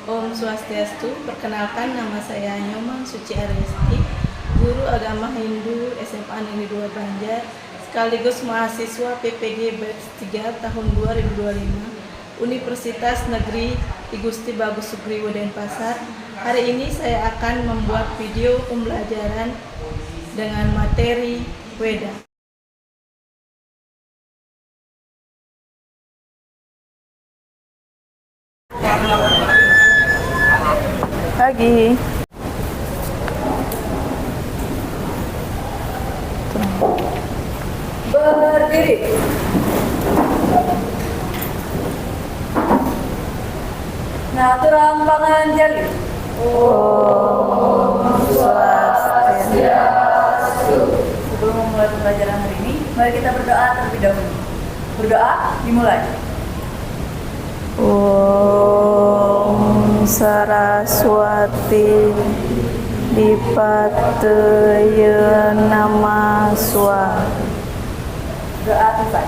Om Swastiastu, perkenalkan nama saya Nyoman Suci Aristi, guru agama Hindu SMA Negeri 2 Banjar, sekaligus mahasiswa PPG Batch 3 tahun 2025, Universitas Negeri I Gusti Bagus Sugriwo Denpasar. Hari ini saya akan membuat video pembelajaran dengan materi Weda. Pagi. Berdiri. Nah, terampangan jali. Om Swastiastu. Sebelum memulai pembelajaran hari ini, mari kita berdoa terlebih dahulu. Berdoa dimulai. Om Saraswati Dipataya Namaswa. Doa dimulai.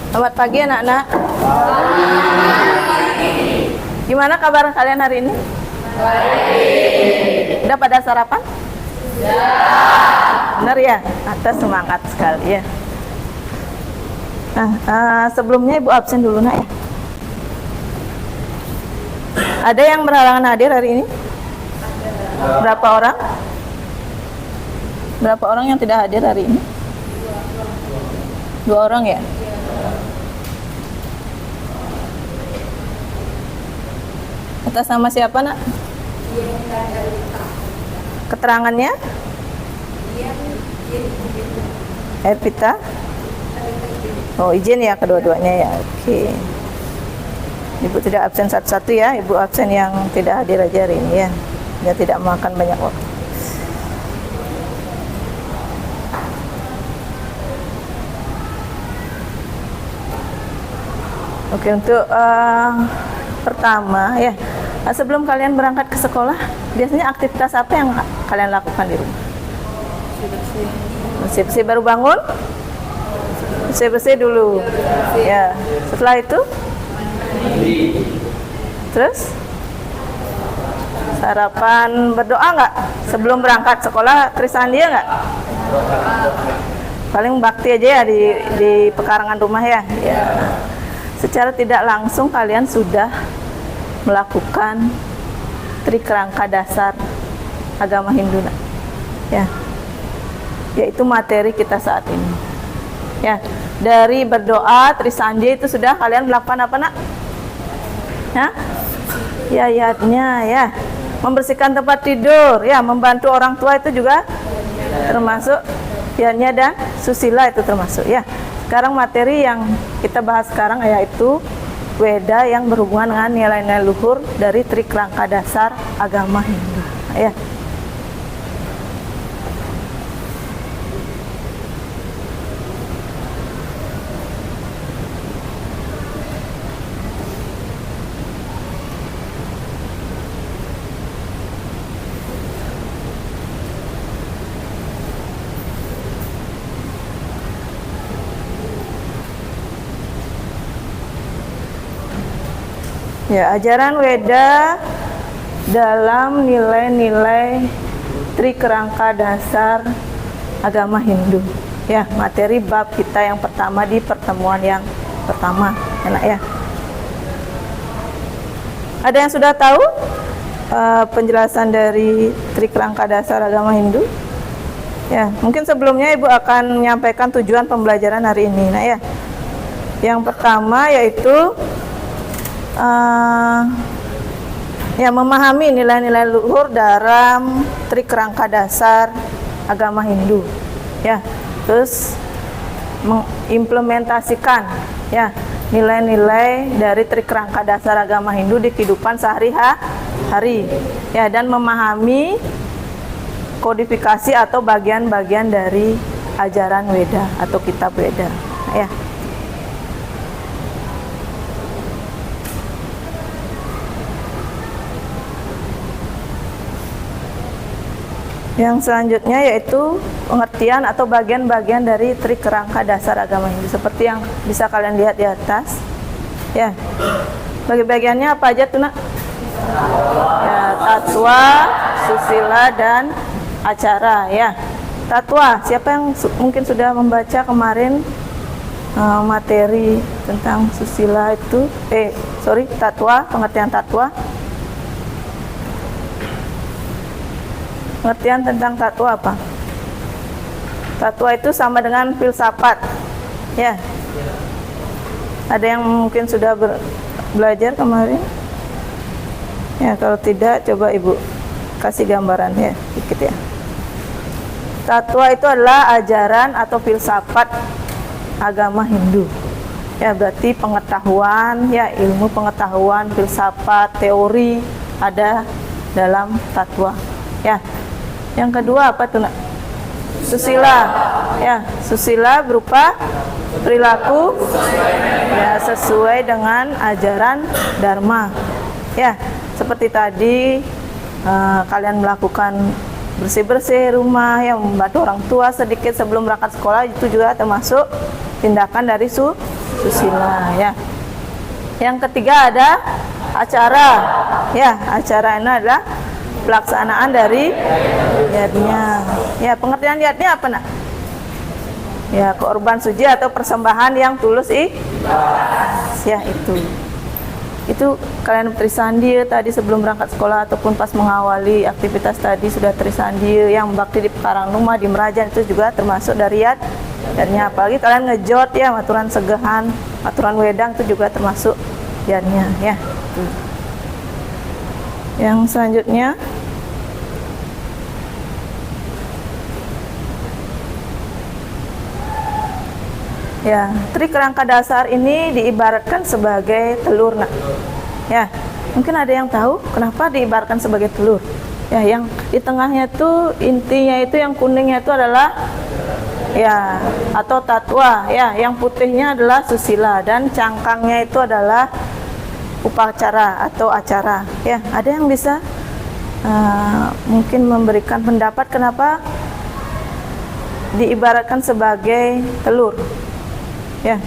Selamat pagi anak-anak. Gimana kabar kalian hari ini? Baik. Udah pada sarapan? Sudah. Benar ya? Atas semangat sekali ya. Nah, sebelumnya Ibu absen dulu nak ya. Ada yang berhalangan hadir hari ini? Berapa orang? Berapa orang yang tidak hadir hari ini? 2 orang ya? Atas nama siapa nak? Keterangannya? Erpita? Oh, izin ya kedua-duanya ya. Oke. Ibu tidak absen satu-satu ya. Ibu absen yang tidak hadir aja hari ini ya. Dia tidak makan banyak waktu. Oke, untuk pertama ya. Sebelum kalian berangkat ke sekolah, biasanya aktivitas apa yang kalian lakukan di rumah? Bersih-bersih baru bangun? Bersih-bersih dulu. Ya. Setelah itu? Terus? Sarapan, berdoa nggak? Sebelum berangkat sekolah, Trisandia nggak? Paling bakti aja ya di pekarangan rumah ya. Ya. Secara tidak langsung kalian sudah melakukan trikerangka dasar agama Hindu. Ya. Yaitu materi kita saat ini. Ya. Dari berdoa, Trisandi itu sudah kalian melakukan apa nak? Ya, yayatnya ya, membersihkan tempat tidur, ya, membantu orang tua itu juga termasuk yanya dan susila itu termasuk ya. Sekarang materi yang kita bahas sekarang yaitu Weda yang berhubungan dengan nilai-nilai luhur dari trikerangka dasar agama Hindu. Ya. Ya, ajaran Weda dalam nilai-nilai trikerangka dasar agama Hindu. Ya, materi bab kita yang pertama di pertemuan yang pertama, enak ya. Ada yang sudah tahu penjelasan dari trikerangka dasar agama Hindu? Ya, mungkin sebelumnya Ibu akan menyampaikan tujuan pembelajaran hari ini. Nah ya, yang pertama yaitu ya, memahami nilai-nilai luhur dalam trikerangka dasar agama Hindu ya, terus mengimplementasikan ya nilai-nilai dari trikerangka dasar agama Hindu di kehidupan sehari-hari ya, dan memahami kodifikasi atau bagian-bagian dari ajaran Weda atau kitab Weda ya. Yang selanjutnya yaitu pengertian atau bagian-bagian dari trikerangka dasar agama Hindu seperti yang bisa kalian lihat di atas. Ya. Bagi-bagiannya apa aja tuh nak? Ya, tatwa, susila, dan acara ya. Tatwa, siapa yang mungkin sudah membaca kemarin materi tentang susila itu? Tatwa, pengertian tatwa. Pengertian tentang tatwa apa? Tatwa itu sama dengan filsafat. Ya. Ada yang mungkin sudah belajar kemarin? Ya, kalau tidak coba Ibu kasih gambaran ya, dikit ya. Tatwa itu adalah ajaran atau filsafat agama Hindu. Ya, berarti pengetahuan, ya ilmu pengetahuan, filsafat, teori ada dalam tatwa. Ya. Yang kedua apa tuh nak? Susila. Ya, susila berupa perilaku ya sesuai dengan ajaran Dharma. Ya, seperti tadi kalian melakukan bersih-bersih rumah, ya membantu orang tua sedikit sebelum berangkat sekolah, itu juga termasuk tindakan dari susila ya. Yang ketiga ada acara. Ya, acara ini adalah pelaksanaan dari yadnya. Ya, pengertian yadnya apa nak? Ya, korban suci atau persembahan yang tulus ya itu kalian trisandi tadi sebelum berangkat sekolah ataupun pas mengawali aktivitas tadi sudah trisandi, yang bakti di pekarangan rumah, di merajan, itu juga termasuk dari yadnya. Apalagi kalian ngejot ya, aturan segahan, aturan wedang, itu juga termasuk yadnya ya. Yang selanjutnya ya, trik rangka dasar ini diibaratkan sebagai telur nak. Ya, mungkin ada yang tahu kenapa diibaratkan sebagai telur. Ya, yang di tengahnya itu intinya itu yang kuningnya itu adalah ya atau tatwa ya, yang putihnya adalah susila dan cangkangnya itu adalah upacara atau acara. Ya, ada yang bisa mungkin memberikan pendapat kenapa diibaratkan sebagai telur? Ya,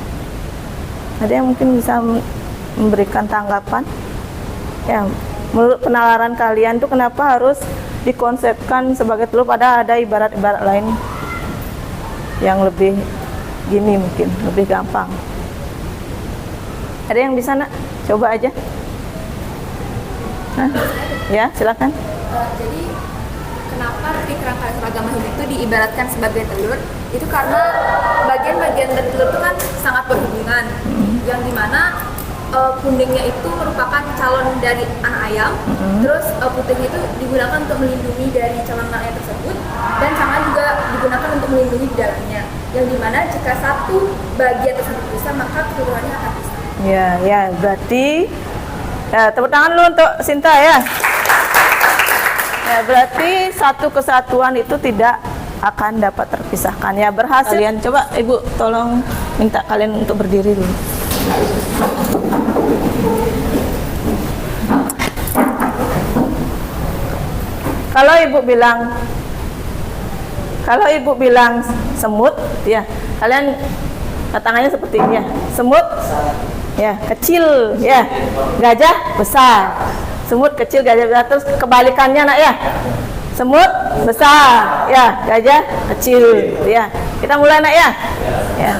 ada yang mungkin bisa memberikan tanggapan? Ya, menurut penalaran kalian tuh kenapa harus dikonsepkan sebagai telur, padahal ada ibarat-ibarat lain yang lebih gini, mungkin lebih gampang? Ada yang bisa nak? Coba aja. Nah, ya silakan. Jadi kenapa trik rangka dasar agama Hindu itu diibaratkan sebagai telur? Itu karena bagian-bagian dari telur itu kan sangat berhubungan, yang dimana kuningnya itu merupakan calon dari anak ayam, terus putihnya itu digunakan untuk melindungi dari calon anak ayam tersebut, dan cangkang juga digunakan untuk melindungi di dalamnya, yang dimana jika satu bagian tersebut bisa, maka keseluruhannya akan bisa. Ya, berarti ya, tepuk tangan dulu untuk Sinta ya. Ya, berarti satu kesatuan itu tidak akan dapat terpisahkan. Ya, berhasil. Kalian coba Ibu tolong minta kalian untuk berdiri dulu. Kalau Ibu bilang semut, ya kalian tangannya seperti ini ya. Semut ya kecil, ya gajah besar. Semut kecil, gajah besar. Terus kebalikannya nak ya. Semut besar, ya gajah kecil, ya. Kita mulai nak ya. Ya.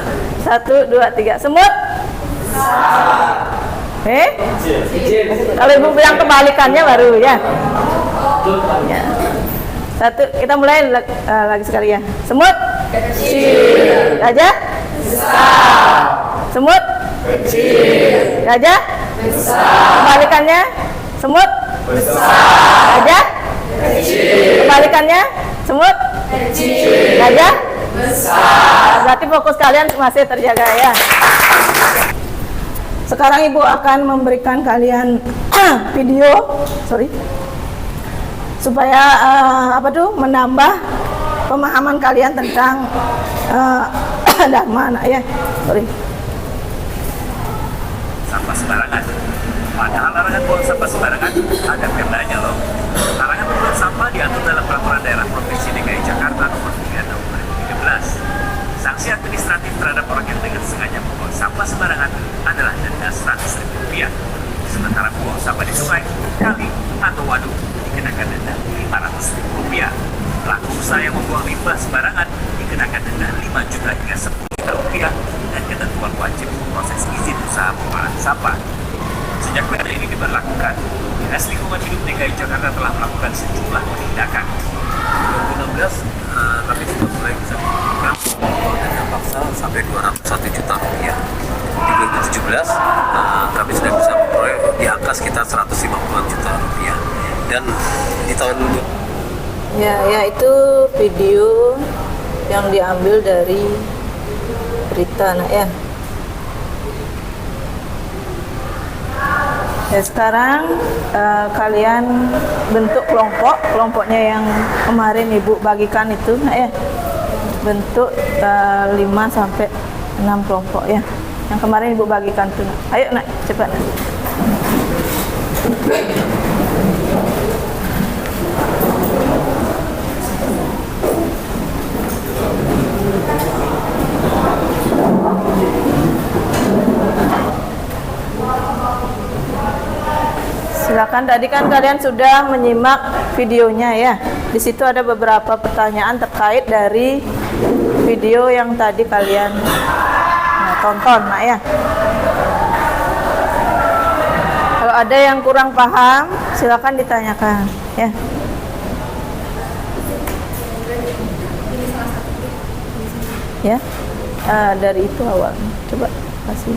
1, 2, 3. Semut. Kalau Ibu bilang kebalikannya baru ya. Ya. 1, kita mulai lagi sekali ya. Semut kecil, gajah besar. Semut kecil, gajah besar. Kebalikannya semut besar, gajah kecil. Kebalikannya semut kecil, gajah besar. Berarti fokus kalian masih terjaga ya. Sekarang Ibu akan memberikan kalian video, supaya menambah pemahaman kalian tentang Dharma ya. Sampah sembarangan. Padahal larangan buang sampah sembarangan ada perdanya loh. Larangan membuang sampah diatur dalam Peraturan Daerah Provinsi DKI Jakarta Nomor 3 Tahun 2013. Sanksi administratif terhadap orang yang dengan sengaja membuang sampah sembarangan adalah denda Rp100.000. sungai, kali, atau waduk dikenakan denda Rp500.000. Pelaku usaha yang membuang limbah sembarangan dikenakan denda Rp5 juta hingga Rp10 juta dan ketentuan wajib memproses izin usaha pengolahan sampah. Sejak perda ini diberlakukan, Dinas Lingkungan Hidup DKI Jakarta telah melakukan sejumlah penindakan. 2016 kami sudah mulai bisa melakukan denda paksa sampai Rp201 juta. Di 2017 kami sudah bisa memperoleh di angka sekitar Rp150 juta. Dan di tahun Ya itu video yang diambil dari berita nak ya. Ya sekarang kalian bentuk kelompoknya yang kemarin ibu bagikan itu nak ya, bentuk 5 sampai 6 kelompok ya, yang kemarin ibu bagikan tuh. Ayo nak cepat nak. Silakan, tadi kan kalian sudah menyimak videonya ya. Di situ ada beberapa pertanyaan terkait dari video yang tadi kalian tonton, nak ya. Kalau ada yang kurang paham, silakan ditanyakan ya. Ya, dari itu awal. Coba kasih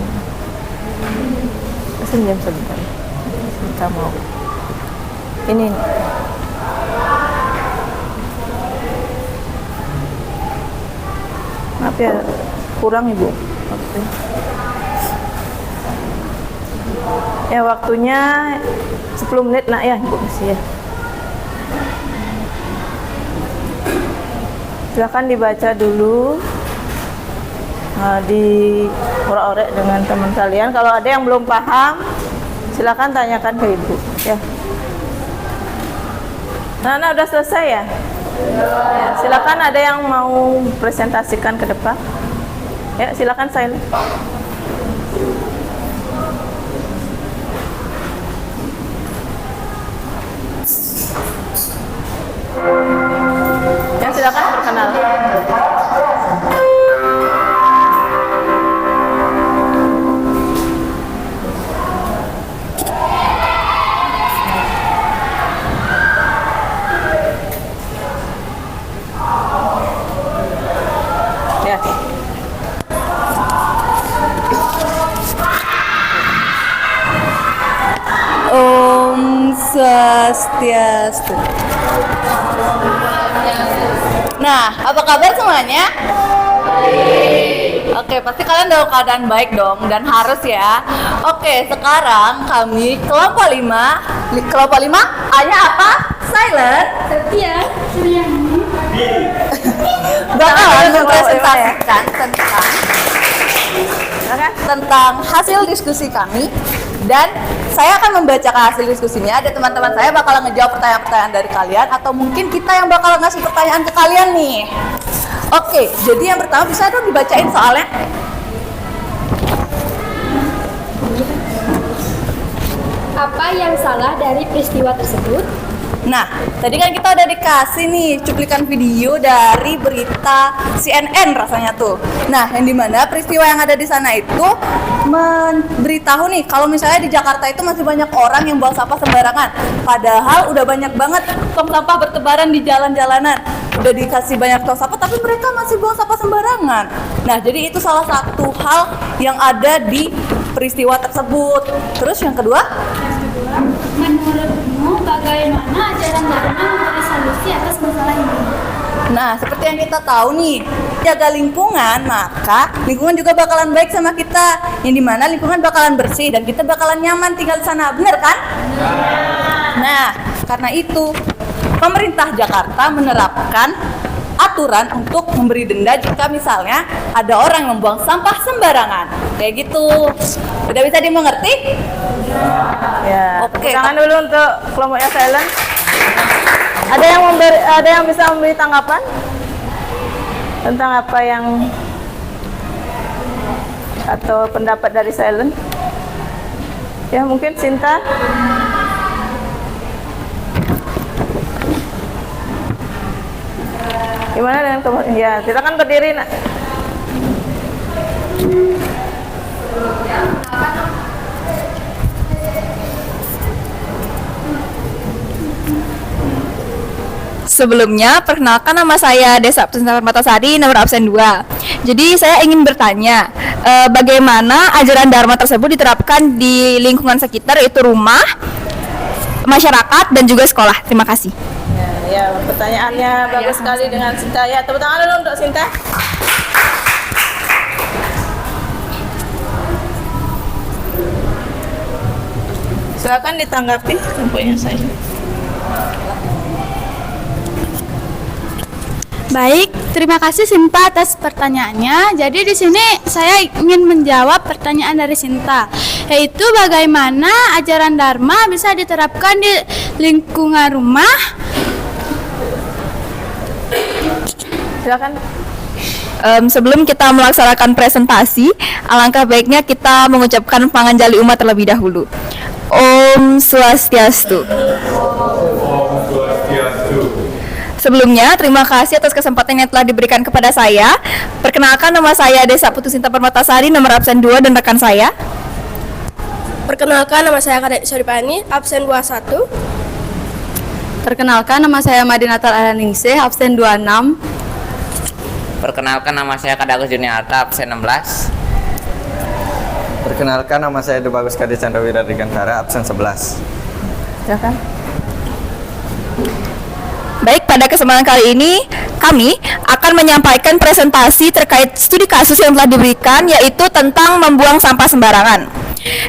jam sebentar. Kita mau ini maaf ya, kurang ibu waktunya. Ya waktunya 10 menit nak ya ibu kasih ya. Silakan dibaca dulu, di orek-orek dengan teman kalian. Kalau ada yang belum paham, silakan tanyakan ke ibu ya. Nah, udah selesai ya? Ya, silakan, ada yang mau presentasikan ke depan. Ya, silakan silent. Ya, silakan perkenalan. Om Swastiastu. Nah, apa kabar semuanya? Oke, pasti kalian dalam keadaan baik dong, dan harus ya. Oke, sekarang kami kelompok 5. Kelompok 5, A-nya apa? Silent. Setia, Suryani. Bakalan mempresentasikan tentang hasil diskusi kami, dan saya akan membacakan hasil diskusinya. Ada teman-teman saya bakalan ngejawab pertanyaan-pertanyaan dari kalian, atau mungkin kita yang bakalan ngasih pertanyaan ke kalian nih. Oke, jadi yang pertama bisa dong dibacain soalnya. Apa yang salah dari peristiwa tersebut? Nah, tadi kan kita udah dikasih nih cuplikan video dari berita CNN rasanya tuh. Nah, yang dimana peristiwa yang ada di sana itu memberitahu nih kalau misalnya di Jakarta itu masih banyak orang yang buang sampah sembarangan. Padahal udah banyak banget tong sampah bertebaran di jalan-jalanan. Udah dikasih banyak tong sampah, tapi mereka masih buang sampah sembarangan. Nah, jadi itu salah satu hal yang ada di peristiwa tersebut. Terus yang kedua? Menurutmu bagaimana ajaran Dharma memberi solusi atas masalah ini? Nah, seperti yang kita tahu nih, jaga lingkungan, maka lingkungan juga bakalan baik sama kita. Yang dimana lingkungan bakalan bersih dan kita bakalan nyaman tinggal di sana, bener kan? Nah, karena itu pemerintah Jakarta menerapkan aturan untuk memberi denda jika misalnya ada orang yang membuang sampah sembarangan. Kayak gitu. Udah bisa dimengerti? Ya. Oke. Tangan dulu untuk kelompoknya silent. Ada yang bisa memberi tanggapan tentang apa yang atau pendapat dari silent? Ya, mungkin Sinta. Gimana dengan ya, silakan berdiri, Nak. Sebelumnya, perkenalkan nama saya Desa Putusita Permatasari, nomor absen 2. Jadi, saya ingin bertanya, bagaimana ajaran Dharma tersebut diterapkan di lingkungan sekitar, yaitu rumah, masyarakat, dan juga sekolah. Terima kasih. Ya, pertanyaannya bagus sekali dengan Sinta. Ya, tepuk tangan dulu untuk Sinta. Silakan ditanggapi poinnya saya. Baik, terima kasih Sinta atas pertanyaannya. Jadi di sini saya ingin menjawab pertanyaan dari Sinta, yaitu bagaimana ajaran Dharma bisa diterapkan di lingkungan rumah. Silakan. Sebelum kita melaksanakan presentasi, alangkah baiknya kita mengucapkan panganjali umat terlebih dahulu. Om Swastiastu. Sebelumnya, terima kasih atas kesempatan yang telah diberikan kepada saya. Perkenalkan, nama saya Desa Putusita Permatasari, nomor absen 2, dan rekan saya. Perkenalkan, nama saya Kadek Soripani, absen 21. Perkenalkan, nama saya Madinatal Alaningsih, absen 26. Perkenalkan, nama saya Kadagus Juniarta, absen 16. Perkenalkan, nama saya Debagus Kade Chandrawira Digantara, absen 11. Silakan. Baik, pada kesempatan kali ini kami akan menyampaikan presentasi terkait studi kasus yang telah diberikan, yaitu tentang membuang sampah sembarangan.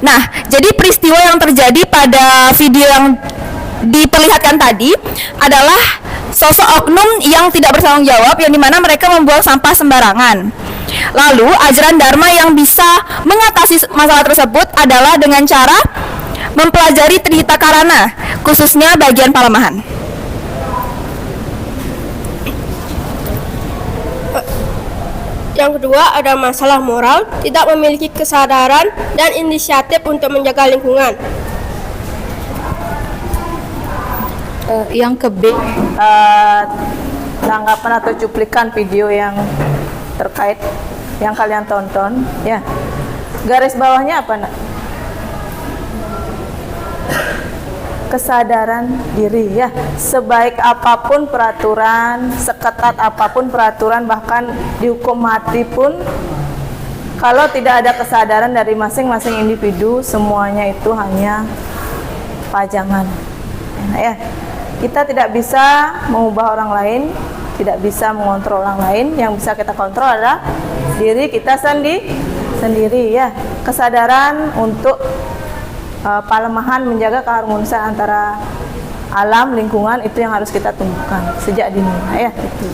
Nah, jadi peristiwa yang terjadi pada video yang diperlihatkan tadi adalah sosok oknum yang tidak bertanggung jawab, yang dimana mereka membuang sampah sembarangan. Lalu, ajaran Dharma yang bisa mengatasi masalah tersebut adalah dengan cara mempelajari Trihita Karana, khususnya bagian Palemahan. Yang kedua ada masalah moral, tidak memiliki kesadaran dan inisiatif untuk menjaga lingkungan. Yang ke B, Tanggapan atau cuplikan video yang terkait yang kalian tonton, ya. Garis bawahnya apa, Nak? Kesadaran diri, ya. Sebaik apapun peraturan, seketat apapun peraturan, bahkan dihukum mati pun, kalau tidak ada kesadaran dari masing-masing individu, semuanya itu hanya pajangan. Ya, kita tidak bisa mengubah orang lain, tidak bisa mengontrol orang lain. Yang bisa kita kontrol adalah diri kita sendiri, ya. Kesadaran untuk Palemahan, menjaga keharmonisan antara alam, lingkungan, itu yang harus kita tumbuhkan sejak dini, ya. Itu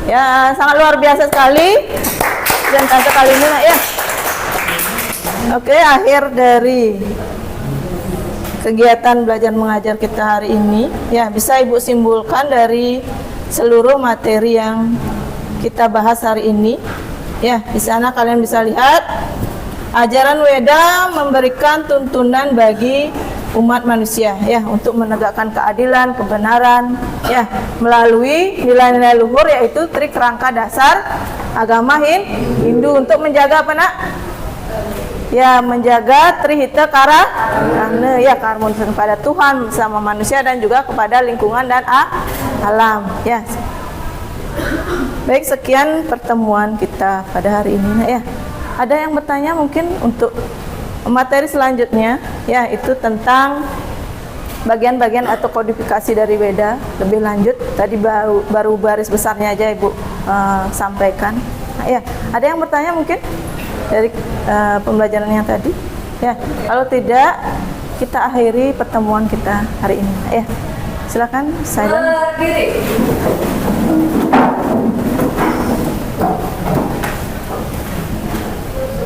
ya, sangat luar biasa sekali presentasi kali ini, Nak, ya. Oke, akhir dari kegiatan belajar mengajar kita hari ini, ya, bisa Ibu simpulkan dari seluruh materi yang kita bahas hari ini, ya. Di sana kalian bisa lihat ajaran Weda memberikan tuntunan bagi umat manusia, ya, untuk menegakkan keadilan, kebenaran, ya, melalui nilai-nilai luhur, yaitu trik rangka dasar agama Hindu untuk menjaga apa, Nak? Ya, menjaga Trihita Karana, ya, keharmonisan pada Tuhan sama manusia dan juga kepada lingkungan dan alam, ya. Baik, sekian pertemuan kita pada hari ini, Nak, ya. Ada yang bertanya mungkin untuk materi selanjutnya, ya, itu tentang bagian-bagian atau kodifikasi dari Weda lebih lanjut. Tadi baru baris besarnya aja Ibu sampaikan. Nah, ya, ada yang bertanya mungkin dari pembelajaran yang tadi, ya. Kalau tidak, kita akhiri pertemuan kita hari ini, ya. Silakan, silent.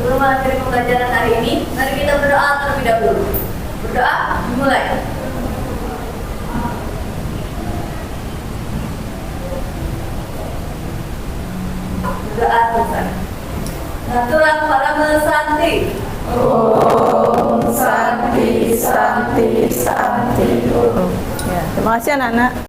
Sebelum mengakhiri pembelajaran hari ini, mari kita berdoa terlebih dahulu. Berdoa dimulai. Berdoa Tuhan. Naturang para mesanti. Om Santi, Santi, Santi. Ya, terima kasih anak-anak.